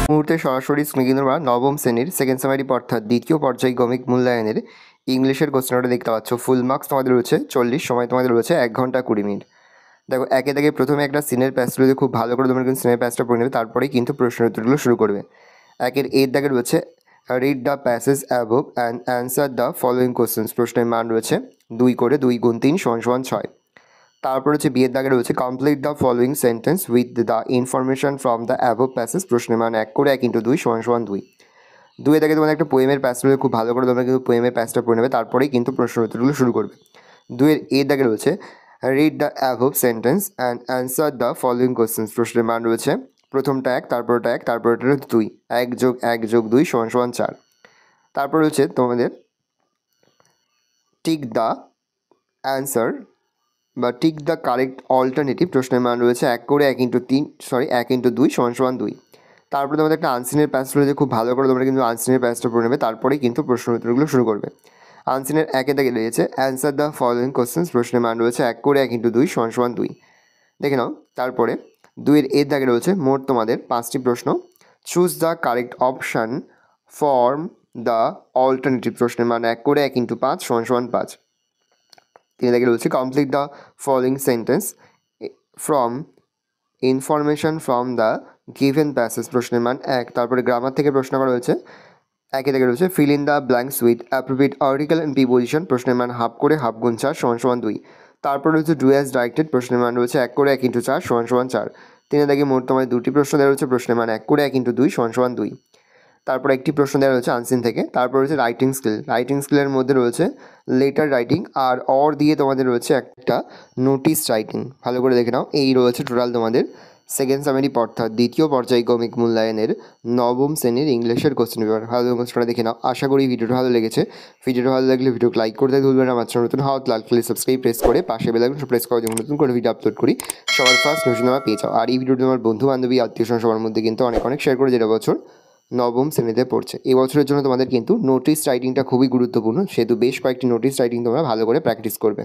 মুহূর্তে সরাসরি স্ক্রিনে কিন্তু আমরা নবম শ্রেণীর সেকেন্ড সামারি অর্থাৎ দ্বিতীয় পর্যায়ক্রমিক মূল্যায়নের ইংলিশের কোশ্চেনটা দেখতে পাচ্ছ। ফুল মার্কস তোমাদের রয়েছে 40, সময় তোমাদের রয়েছে 1 ঘন্টা 20 মিনিট। দেখো একে থেকে প্রথমে একটা সিনের প্যাসগুলো খুব ভালো করে তোমরা কিন্তু সিনের প্যাসটা পড়ে নেবে, তারপরেই কিন্তু প্রশ্নের উত্তরগুলো শুরু করবে। একের এর দাগে রয়েছে read the passage above and answer the following questions. প্রশ্নের মান রয়েছে 2 করে 2 গুণ 3 = 6। তারপর হচ্ছে বিয়ের দাগে রয়েছে complete the following sentence with the information from the above passage. প্রশ্নের মান 1 করে 1 × 2 = 2। 2 দাগে তোমাদের একটা পোয়েমের প্যাস রয়েছে, খুব ভালো করে তোমরা কিন্তু পোয়েমের প্যাসটা পড়ে নেবে, তারপরেই কিন্তু প্রশ্নের উত্তরগুলো শুরু করবে। 2 এর দাগে রয়েছে read the above sentence and answer the following questions. প্রশ্নের মান রয়েছে প্রথমটা 1, তারপরটা 1, তারপরটা 2, 1 + 1 + 2 = 4। তারপর রয়েছে তোমাদের টিক দ্য অ্যান্সার বা টিক দ্য কারেক্ট অল্টারনেটিভ। প্রশ্নের মান রয়েছে 1 করে 1 × 2 = 2। তারপরে তোমাদের একটা আনসিনের প্যাস রয়েছে, খুব ভালো করে তোমরা কিন্তু আনসিনের প্যাসটা পড়ে নেবে, তারপরেই কিন্তু প্রশ্ন উত্তরগুলো শুরু করবে। আনসিনের 1 দাগে রয়েছে অ্যান্সার দ্য ফলোয়িং কোশ্চেন্স। প্রশ্নের মান রয়েছে 1 করে 1 × 2 = 2। দেখে নাও। তারপরে 2 এর দাগে রয়েছে মোট তোমাদের 5টি প্রশ্ন। Choose the correct option form the alternative. প্রশ্নের মান 1 করে 1 × 5 = 5। 3 দাগে রয়েছে complete the following sentence from information from the given passage. প্রশ্নের মান 1। তারপরে গ্রামার থেকে প্রশ্ন করা হয়েছে। 1 দাগে রয়েছে fill in the blanks with appropriate article and preposition. প্রশ্নের মান হাফ করে হাফ গুণ 4 = 2। তারপর রয়েছে ডু অ্যাজ ডাইরেক্টেড। প্রশ্নের মান রয়েছে 1 করে 1 × 4 = 4। 3 দাগে মোট তোমাদের 2টি প্রশ্ন দেওয়া রয়েছে। প্রশ্নের মান 1 করে 1 × 2 = 2। তারপর একটি প্রশ্ন দেওয়া রয়েছে আনসিন থেকে। তারপর রয়েছে রাইটিং স্কিল। রাইটিং স্কিলের মধ্যে রয়েছে লেটার রাইটিং আর অর দিয়ে তোমাদের রয়েছে একটা নোটিস রাইটিং। ভালো করে দেখে নাও। এই রয়েছে টোটাল তোমাদের সেকেন্ড সামারি অর্থাৎ দ্বিতীয় পর্যায়ক্রমিক মূল্যায়নের নবম শ্রেণীর ইংলিশের কোশ্চেন পেপার। ভালো কোশ্চেনটা দেখে নাও। আশা করি ভিডিওটা ভালো লেগেছে। ভিডিওটা ভালো লাগলে ভিডিওকে লাইক করতে ভুলবেন না। আমার চ্যানেল নতুন হওয়া লাল কালার সাবস্ক্রাইব প্রেস করে পাশে বেল আইকন প্রেস করে যখন নতুন করে ভিডিও আপলোড করি সবার ফার্স্ট নোটিফিকেশন পেয়ে যাও। আর এই ভিডিওটি তোমার বন্ধু বান্ধবী আত্মীয়স্বজন সবার মধ্যে কিন্তু অনেক শেয়ার করে, যেটা বছর নবম শ্রেণীতে পড়ছে। এই বছরের জন্য তোমাদের কিন্তু নোটিস রাইটিংটা খুবই গুরুত্বপূর্ণ, সেহেতু বেশ কয়েকটি নোটিস রাইটিং তোমরা ভালো করে প্র্যাকটিস করবে।